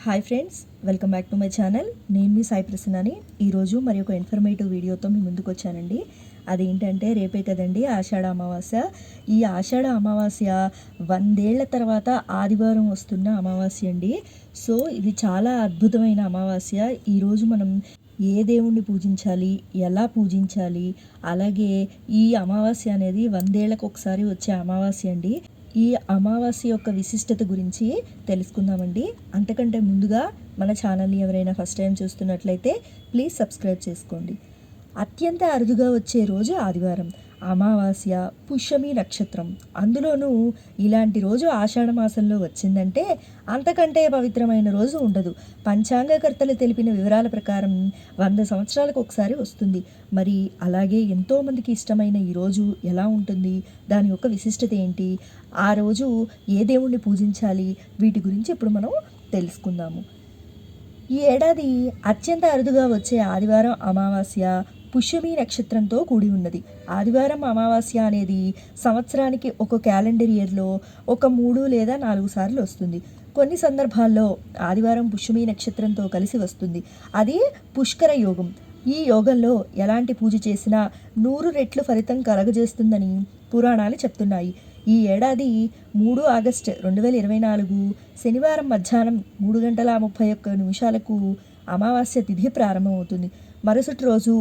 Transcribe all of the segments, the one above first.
Hi friends, welcome back to my channel. నేను మీ సాయి ప్రసన్నని. ఈరోజు మరి ఒక ఇన్ఫర్మేటివ్ వీడియోతో మీ ముందుకు వచ్చానండి. అదేంటంటే రేపే కదండి ఆషాఢ అమావాస్య. ఈ ఆషాఢ అమావాస్య 100 ఏళ్ల తర్వాత ఆదివారం వస్తున్న అమావాస్య అండి. సో ఇది చాలా అద్భుతమైన అమావాస్య. ఈరోజు మనం ఏ దేవుణ్ణి పూజించాలి, ఎలా పూజించాలి, అలాగే ఈ అమావాస్య అనేది 100 ఏళ్ళకు ఒకసారి వచ్చే అమావాస్య అండి. ఈ అమావాస్య యొక్క విశిష్టత గురించి తెలుసుకుందామండి. అంతకంటే ముందుగా మన ఛానల్ని ఎవరైనా ఫస్ట్ టైం చూస్తున్నట్లయితే ప్లీజ్ సబ్స్క్రైబ్ చేసుకోండి. అత్యంత అరుదుగా వచ్చే రోజు ఆదివారం, అమావాస్య, పుష్యమి నక్షత్రం. అందులోనూ ఇలాంటి రోజు ఆషాఢ మాసంలో వచ్చిందంటే అంతకంటే పవిత్రమైన రోజు ఉండదు. పంచాంగకర్తలు తెలిపిన వివరాల ప్రకారం 100 సంవత్సరాలకు ఒకసారి వస్తుంది. మరి అలాగే ఎంతోమందికి ఇష్టమైన ఈ రోజు ఎలా ఉంటుంది, దాని యొక్క విశిష్టత ఏంటి, ఆ రోజు ఏ దేవుణ్ణి పూజించాలి, వీటి గురించి ఇప్పుడు మనం తెలుసుకుందాము. ఈ ఏడాది అత్యంత అరుదుగా వచ్చే ఆదివారం అమావాస్య పుష్యమి నక్షత్రంతో కూడి ఉన్నది. ఆదివారం అమావాస్య అనేది సంవత్సరానికి ఒక క్యాలెండర్ ఇయర్లో ఒక 3 లేదా 4 సార్లు వస్తుంది. కొన్ని సందర్భాల్లో ఆదివారం పుష్యమి నక్షత్రంతో కలిసి వస్తుంది. అది పుష్కర యోగం. ఈ యోగంలో ఎలాంటి పూజ చేసినా 100 రెట్లు ఫలితం కలగజేస్తుందని పురాణాలు చెప్తున్నాయి. ఈ ఏడాది 3 ఆగస్టు 2024 శనివారం మధ్యాహ్నం 3:31 అమావాస్య తిథి ప్రారంభమవుతుంది. మరుసటి రోజు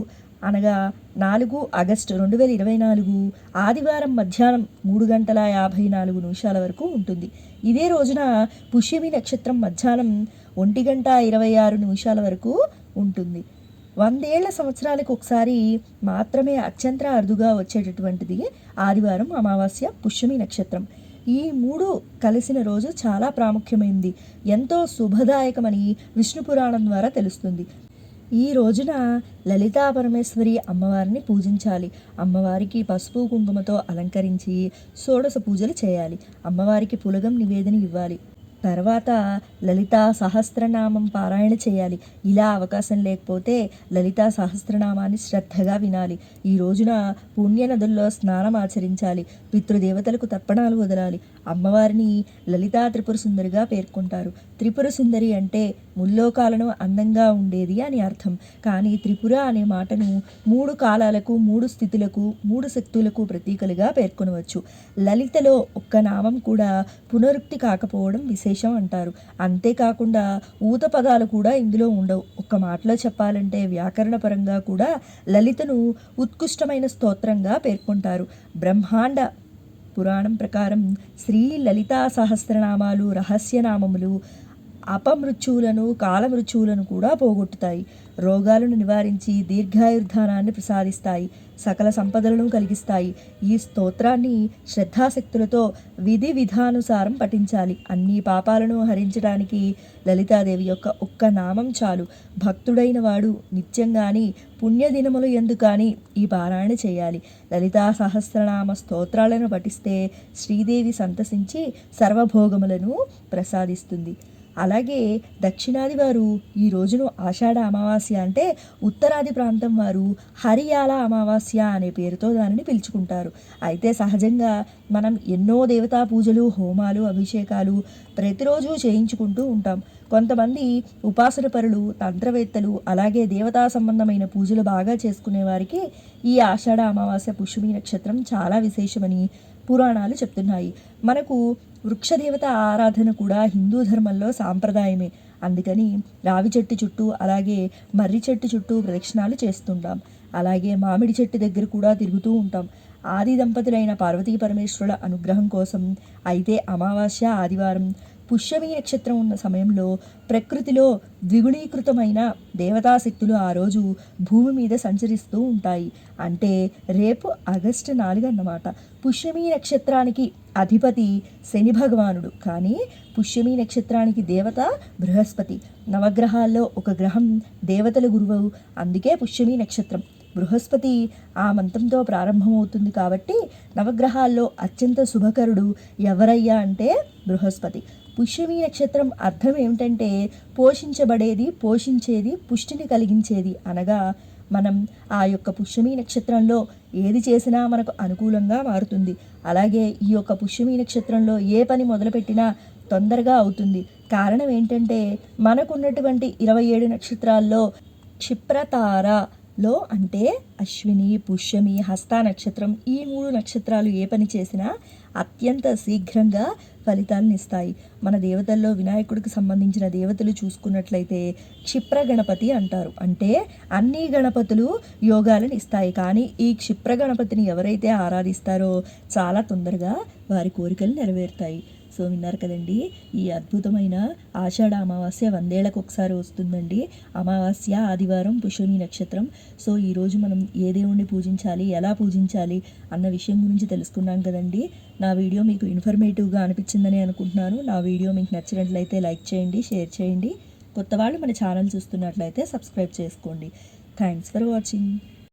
అనగా 4 ఆగస్టు 2024 ఆదివారం మధ్యాహ్నం 3:54 వరకు ఉంటుంది. ఇదే రోజున పుష్యమి నక్షత్రం మధ్యాహ్నం 1:26 వరకు ఉంటుంది. 100 ఏళ్ల సంవత్సరాలకు ఒకసారి మాత్రమే అత్యంత అరుదుగా వచ్చేటటువంటిది ఆదివారం అమావాస్య పుష్యమి నక్షత్రం. ఈ 3 కలిసిన రోజు చాలా ప్రాముఖ్యమైనది, ఎంతో శుభదాయకమని విష్ణు పురాణం ద్వారా తెలుస్తుంది. ఈ రోజున లలితా పరమేశ్వరి అమ్మవారిని పూజించాలి. అమ్మవారికి పసుపు కుంకుమతో అలంకరించి షోడశ పూజలు చేయాలి. అమ్మవారికి పులగం నివేదన ఇవ్వాలి. తర్వాత లలితా సహస్రనామం పారాయణ చేయాలి. ఇలా అవకాశం లేకపోతే లలితా సహస్రనామాన్ని శ్రద్ధగా వినాలి. ఈ రోజున పుణ్య నదుల్లో స్నానం ఆచరించాలి. పితృదేవతలకు తర్పణాలు వదలాలి. అమ్మవారిని లలితా త్రిపుర సుందరిగా పేర్కొంటారు. త్రిపుర సుందరి అంటే ముల్లోకాలను అందంగా ఉండేది అని అర్థం. కానీ త్రిపుర అనే మాటను 3 కాలాలకు, 3 స్థితులకు, 3 శక్తులకు ప్రతీకలుగా పేర్కొనవచ్చు. లలితలో ఒక్క నామం కూడా పునరుక్తి కాకపోవడం విశేషం అంటారు. అంతేకాకుండా ఊత పదాలు కూడా ఇందులో ఉండవు. ఒక్క మాటలో చెప్పాలంటే వ్యాకరణ పరంగా కూడా లలితను ఉత్కృష్టమైన స్తోత్రంగా పేర్కొంటారు. బ్రహ్మాండ పురాణం ప్రకారం శ్రీ లలితా సహస్రనామాలు రహస్యనామములు అపమృత్యువులను, కాలమృత్యువులను కూడా పోగొట్టుతాయి. రోగాలను నివారించి దీర్ఘాయుర్ధానాన్ని ప్రసాదిస్తాయి. సకల సంపదలను కలిగిస్తాయి. ఈ స్తోత్రాన్ని శ్రద్ధాశక్తులతో విధి విధానుసారం పఠించాలి. అన్ని పాపాలను హరించడానికి లలితాదేవి యొక్క ఒక్క నామం చాలు. భక్తుడైన వాడు నిత్యంగాని పుణ్యదినములు యందు కానీ ఈ పారాయణ చేయాలి. లలితా సహస్రనామ స్తోత్రాలను పఠిస్తే శ్రీదేవి సంతసించి సర్వభోగములను ప్రసాదిస్తుంది. అలాగే దక్షిణాది వారు ఈ రోజును ఆషాఢ అమావాస్య అంటే ఉత్తరాది ప్రాంతం వారు హరియాల అమావాస్య అనే పేరుతో దానిని పిలుచుకుంటారు. అయితే సహజంగా మనం ఎన్నో దేవతా పూజలు, హోమాలు, అభిషేకాలు ప్రతిరోజు చేయించుకుంటూ ఉంటాం. కొంతమంది ఉపాసన పరులు, తంత్రవేత్తలు, అలాగే దేవతా సంబంధమైన పూజలు బాగా చేసుకునే వారికి ఈ ఆషాఢ అమావాస్య పుష్యమి నక్షత్రం చాలా విశేషమని పురాణాలు చెప్తున్నాయి. మనకు వృక్షదేవత ఆరాధన కూడా హిందూ ధర్మంలో సాంప్రదాయమే. అందుకని రావి చెట్టు చుట్టూ, అలాగే మర్రి చెట్టు చుట్టూ ప్రదక్షిణాలు చేస్తుంటాం. అలాగే మామిడి చెట్టు దగ్గర కూడా తిరుగుతూ ఉంటాం. ఆది దంపతులైన పార్వతీ పరమేశ్వరుల అనుగ్రహం కోసం. అయితే అమావాస్య, ఆదివారం, పుష్యమి నక్షత్రం ఉన్న సమయంలో ప్రకృతిలో ద్విగుణీకృతమైన దేవతాశక్తులు ఆ రోజు భూమి మీద సంచరిస్తూ ఉంటాయి. అంటే రేపు ఆగస్టు 4 అన్నమాట. పుష్యమి నక్షత్రానికి అధిపతి శని భగవానుడు, కానీ పుష్యమి నక్షత్రానికి దేవత బృహస్పతి. నవగ్రహాల్లో ఒక గ్రహం దేవతల గురువు, అందుకే పుష్యమి నక్షత్రం. బృహస్పతి ఆ మంత్రంతో ప్రారంభమవుతుంది కాబట్టి నవగ్రహాల్లో అత్యంత శుభకరుడు ఎవరయ్యా అంటే బృహస్పతి. పుష్యమి నక్షత్రం అర్థం ఏమిటంటే పోషించబడేది, పోషించేది, పుష్టిని కలిగించేది. అనగా మనం ఆ యొక్క పుష్యమి నక్షత్రంలో ఏది చేసినా మనకు అనుకూలంగా మారుతుంది. అలాగే ఈ యొక్క పుష్యమి నక్షత్రంలో ఏ పని మొదలుపెట్టినా తొందరగా అవుతుంది. కారణం ఏంటంటే మనకున్నటువంటి 27 నక్షత్రాల్లో క్షిప్రతారలో అంటే అశ్విని, పుష్యమి, హస్త నక్షత్రం ఈ 3 నక్షత్రాలు ఏ పని చేసినా అత్యంత శీఘ్రంగా ఫలితాలను ఇస్తాయి. మన దేవతల్లో వినాయకుడికి సంబంధించిన దేవతలు చూసుకున్నట్లయితే క్షిప్ర గణపతి అంటారు. అంటే అన్ని గణపతులు యోగాలను ఇస్తాయి, కానీ ఈ క్షిప్ర గణపతిని ఎవరైతే ఆరాధిస్తారో చాలా తొందరగా వారి కోరికలు నెరవేరుతాయి. సో విన్నారు కదండి, ఈ అద్భుతమైన ఆషాఢ అమావాస్య 100 ఏళ్లకు ఒకసారి వస్తుందండి. అమావాస్య, ఆదివారం, పుష్యమి నక్షత్రం. సో ఈరోజు మనం ఏ దేవుణ్ణి పూజించాలి, ఎలా పూజించాలి అన్న విషయం గురించి తెలుసుకున్నాం కదండి. నా వీడియో మీకు ఇన్ఫర్మేటివ్గా అనిపించిందని అనుకుంటున్నాను. నా వీడియో మీకు నచ్చినట్లయితే లైక్ చేయండి, షేర్ చేయండి. కొత్త వాళ్ళు మన ఛానల్ చూస్తున్నట్లయితే సబ్స్క్రైబ్ చేసుకోండి. Thanks for watching.